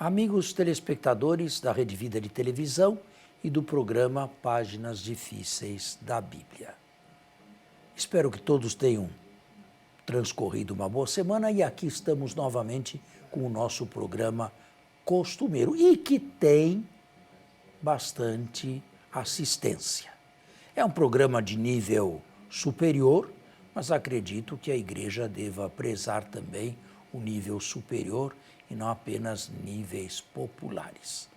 Amigos telespectadores da Rede Vida de Televisão e do programa Páginas Difíceis da Bíblia. Espero que todos tenham transcorrido uma boa semana e aqui estamos novamente com o nosso programa costumeiro e que tem bastante assistência. É um programa de nível superior, mas acredito que a igreja deva prezar também o nível superior e não apenas níveis populares.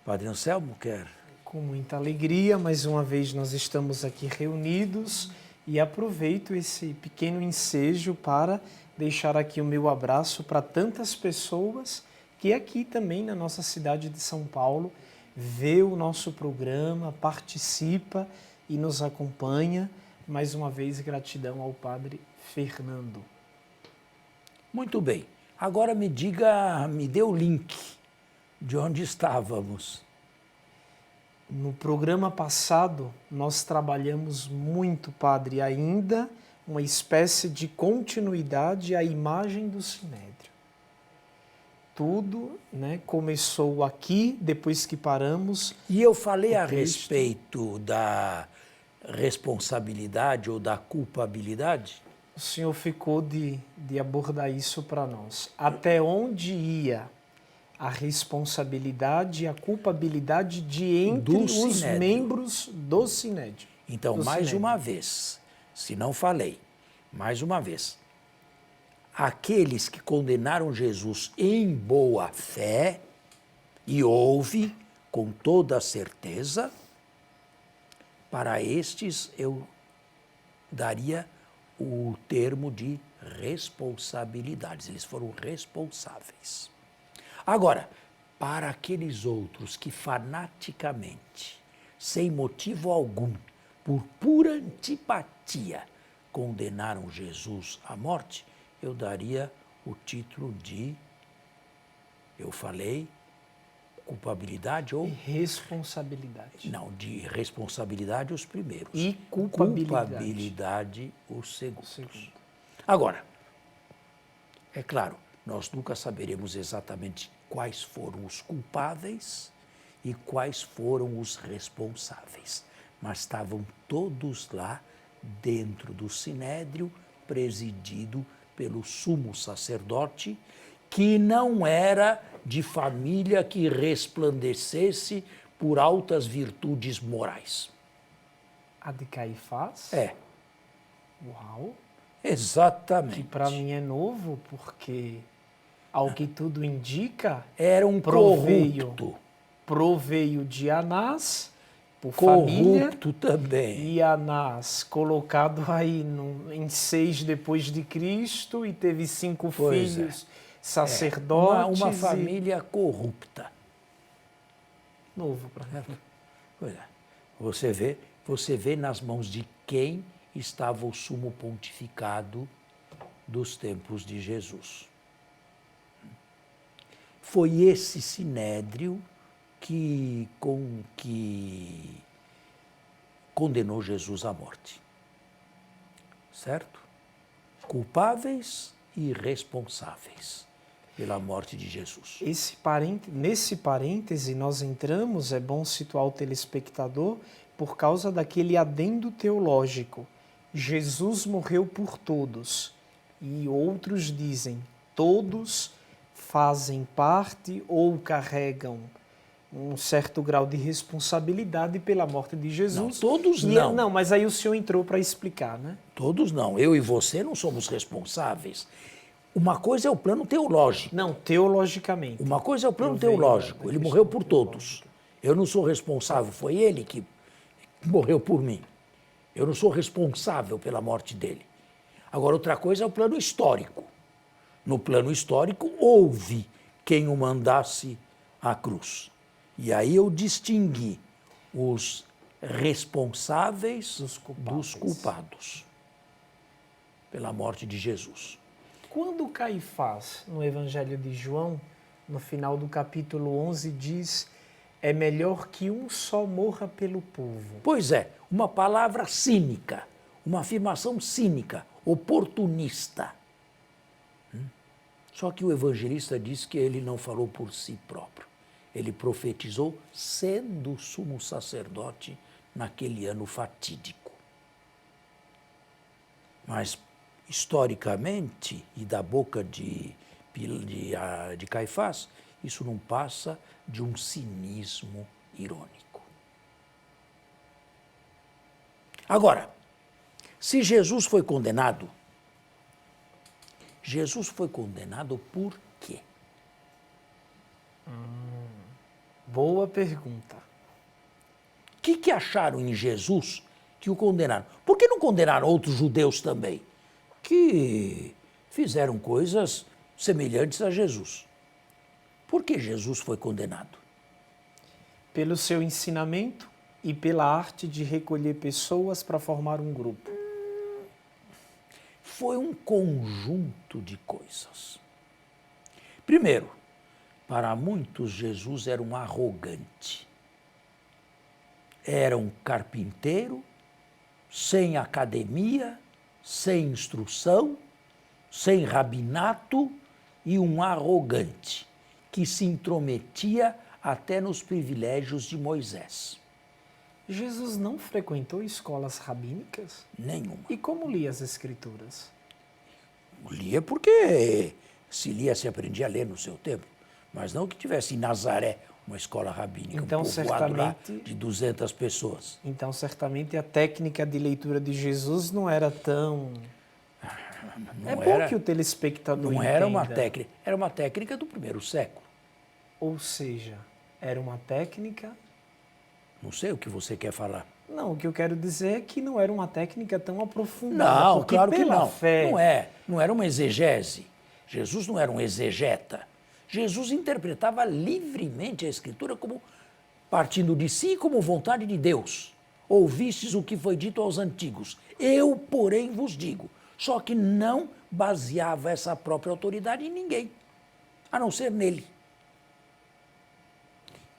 Padre Anselmo quer? Com muita alegria, mais uma vez nós estamos aqui reunidos e aproveito esse pequeno ensejo para deixar aqui o meu abraço para tantas pessoas que aqui também na nossa cidade de São Paulo vê o nosso programa, participa e nos acompanha. Mais uma vez, gratidão ao Padre Fernando. Muito bem. Agora me diga, me dê o link de onde estávamos. No programa passado, nós trabalhamos muito, Padre, ainda uma espécie de continuidade à imagem do Sinédrio. Tudo, começou aqui, depois que paramos. E eu falei a respeito da responsabilidade ou da culpabilidade? O senhor ficou de abordar isso para nós. Até onde ia a responsabilidade e a culpabilidade de entre os membros do Sinédrio? Então, mais uma vez, se não falei, mais uma vez, aqueles que condenaram Jesus em boa fé, e houve com toda a certeza, para estes eu daria o termo de responsabilidades. Eles foram responsáveis. Agora, para aqueles outros que fanaticamente, sem motivo algum, por pura antipatia, condenaram Jesus à morte, eu daria o título de, eu falei, culpabilidade ou... Responsabilidade. Não, de responsabilidade os primeiros. E culpabilidade. Culpabilidade os segundos. Agora, é claro, nós nunca saberemos exatamente quais foram os culpáveis e quais foram os responsáveis, mas estavam todos lá dentro do Sinédrio, presidido pelo sumo sacerdote, que não era de família que resplandecesse por altas virtudes morais. A de Caifás? É. Uau! Exatamente. Que para mim é novo, porque, ao que tudo indica, era um corrupto. Proveio de Anás, por corrupto família, também. E Anás colocado aí em 6 depois de Cristo e teve 5 filhos sacerdotes. Uma família corrupta. Novo para mim. Pois é. Você vê nas mãos de quem estava o sumo pontificado dos tempos de Jesus. Foi esse sinédrio que condenou Jesus à morte. Certo? Culpáveis e responsáveis pela morte de Jesus. Nesse parêntese nós entramos, é bom situar o telespectador, por causa daquele adendo teológico. Jesus morreu por todos, e outros dizem, todos fazem parte ou carregam um certo grau de responsabilidade pela morte de Jesus. Não, todos não. Não, mas aí o senhor entrou para explicar, né? Todos não. Eu e você não somos responsáveis. Uma coisa é o plano teológico. Não, teologicamente. Uma coisa é o plano teológico. Ele morreu por todos. Eu não sou responsável. Foi ele que morreu por mim. Eu não sou responsável pela morte dele. Agora, outra coisa é o plano histórico. No plano histórico, houve quem o mandasse à cruz. E aí eu distingui os responsáveis dos culpados pela morte de Jesus. Quando Caifás, no Evangelho de João, no final do capítulo 11, diz: é melhor que um só morra pelo povo. Pois é, uma palavra cínica, uma afirmação cínica, oportunista. Só que o evangelista diz que ele não falou por si próprio. Ele profetizou sendo sumo sacerdote naquele ano fatídico. Mas, historicamente, e da boca de Caifás, isso não passa de um cinismo irônico. Agora, se Jesus foi condenado por quê? Boa pergunta. O que acharam em Jesus que o condenaram? Por que não condenaram outros judeus também? Que fizeram coisas semelhantes a Jesus. Por que Jesus foi condenado? Pelo seu ensinamento e pela arte de recolher pessoas para formar um grupo. Foi um conjunto de coisas. Primeiro, para muitos, Jesus era um arrogante. Era um carpinteiro, sem academia, sem instrução, sem rabinato e um arrogante, que se intrometia até nos privilégios de Moisés. Jesus não frequentou escolas rabínicas? Nenhuma. E como lia as Escrituras? Lia porque se aprendia a ler no seu tempo, mas não que tivesse em Nazaré uma escola rabínica, Então, um povoado lá certamente, de 200 pessoas. Então, certamente, a técnica de leitura de Jesus não era tão... Não é bom era, que o telespectador não era uma entenda. técnica, era uma técnica do primeiro século. Ou seja, era uma técnica... Não sei o que você quer falar. Não, o que eu quero dizer é que não era uma técnica tão aprofundada. Não, porque claro que pela não. fé, Não era uma exegese. Jesus não era um exegeta. Jesus interpretava livremente a Escritura como partindo de si como vontade de Deus. Ouvistes o que foi dito aos antigos. Eu, porém, vos digo. Só que não baseava essa própria autoridade em ninguém, a não ser nele.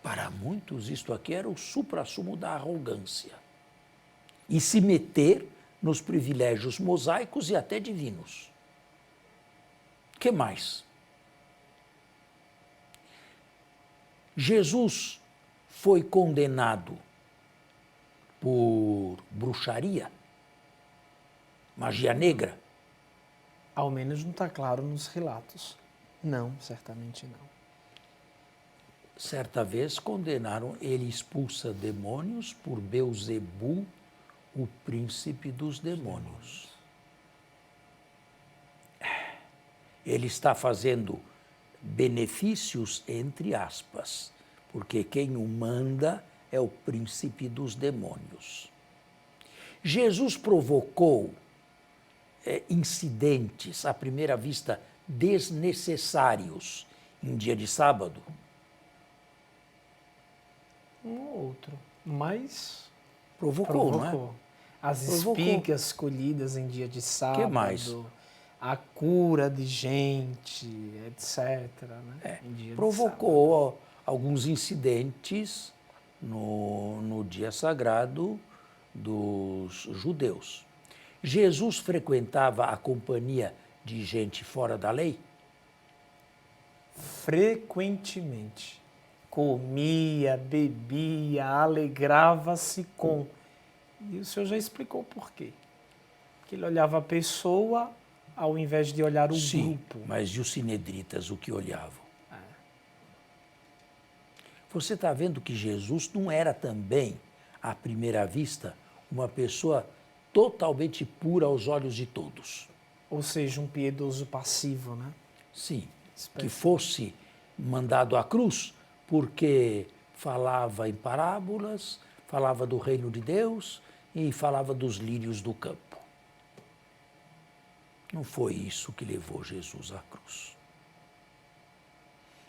Para muitos, isto aqui era o suprassumo da arrogância. E se meter nos privilégios mosaicos e até divinos. O que mais? Jesus foi condenado por bruxaria, magia negra. ao menos não está claro nos relatos. Não, certamente não. Certa vez condenaram, ele expulsa demônios por Beelzebu, o príncipe dos demônios. Ele está fazendo benefícios entre aspas, porque quem o manda é o príncipe dos demônios. Jesus provocou incidentes, à primeira vista, desnecessários em dia de sábado. Um ou outro, mas Provocou, não é? As Provocou. espigas colhidas em dia de sábado, mais? a cura de gente, etc. Né? Em dia de sábado. Provocou alguns incidentes no dia sagrado dos judeus. Jesus frequentava a companhia de gente fora da lei? Frequentemente. Comia, bebia, alegrava-se com. E o senhor já explicou por quê. Porque ele olhava a pessoa ao invés de olhar o grupo. Mas e os sinedritas, o que olhavam? Você está vendo que Jesus não era também, à primeira vista, uma pessoa totalmente pura aos olhos de todos. Ou seja, um piedoso passivo, né? Sim, que fosse mandado à cruz porque falava em parábolas, falava do reino de Deus e falava dos lírios do campo. Não foi isso que levou Jesus à cruz.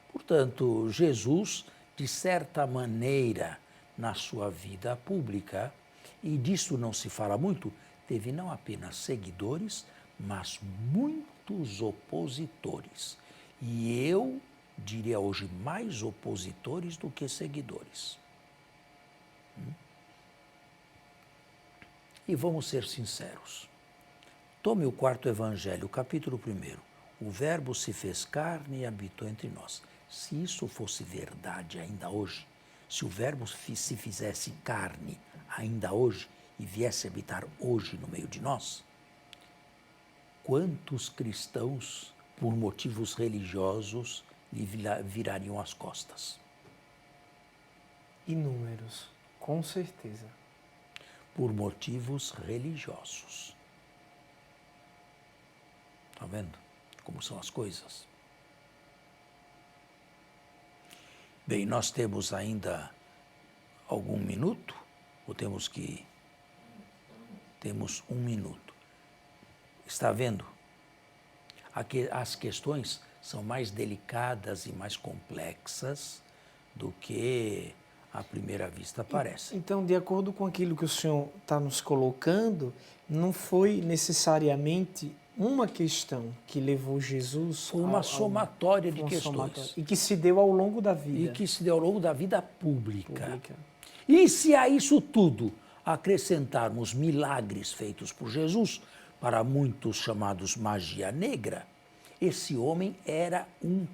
Portanto, Jesus, de certa maneira, na sua vida pública, e disso não se fala muito, teve não apenas seguidores, mas muitos opositores. E eu diria hoje mais opositores do que seguidores. E vamos ser sinceros. Tome o quarto evangelho, capítulo 1, O Verbo se fez carne e habitou entre nós. Se isso fosse verdade ainda hoje, se o Verbo se fizesse carne ainda hoje e viesse habitar hoje no meio de nós, quantos cristãos, por motivos religiosos, lhe virariam as costas? Inúmeros, com certeza. Por motivos religiosos. Está vendo como são as coisas? Bem, nós temos ainda algum minuto? Ou temos que... Temos 1 minuto. Está vendo? Aqui, as questões são mais delicadas e mais complexas do que à primeira vista parece. Então, de acordo com aquilo que o senhor está nos colocando, não foi necessariamente uma questão que levou Jesus... Foi uma somatória de questões. Somatória, e que se deu ao longo da vida. E que se deu ao longo da vida pública. E se a isso tudo acrescentarmos milagres feitos por Jesus, para muitos chamados magia negra, esse homem era um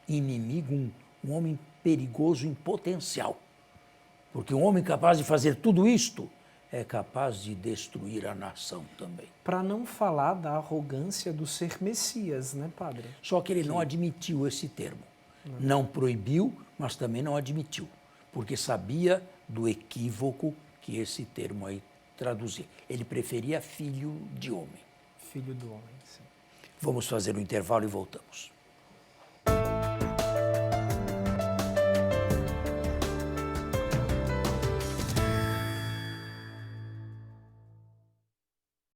inimigo, um homem perigoso em potencial. Porque um homem capaz de fazer tudo isto é capaz de destruir a nação também. Para não falar da arrogância do ser Messias, né, padre? Só que ele não admitiu esse termo. Não proibiu, mas também não admitiu, porque sabia do equívoco que esse termo aí traduzia. Ele preferia filho de homem. Filho do homem, sim. Vamos fazer um intervalo e voltamos.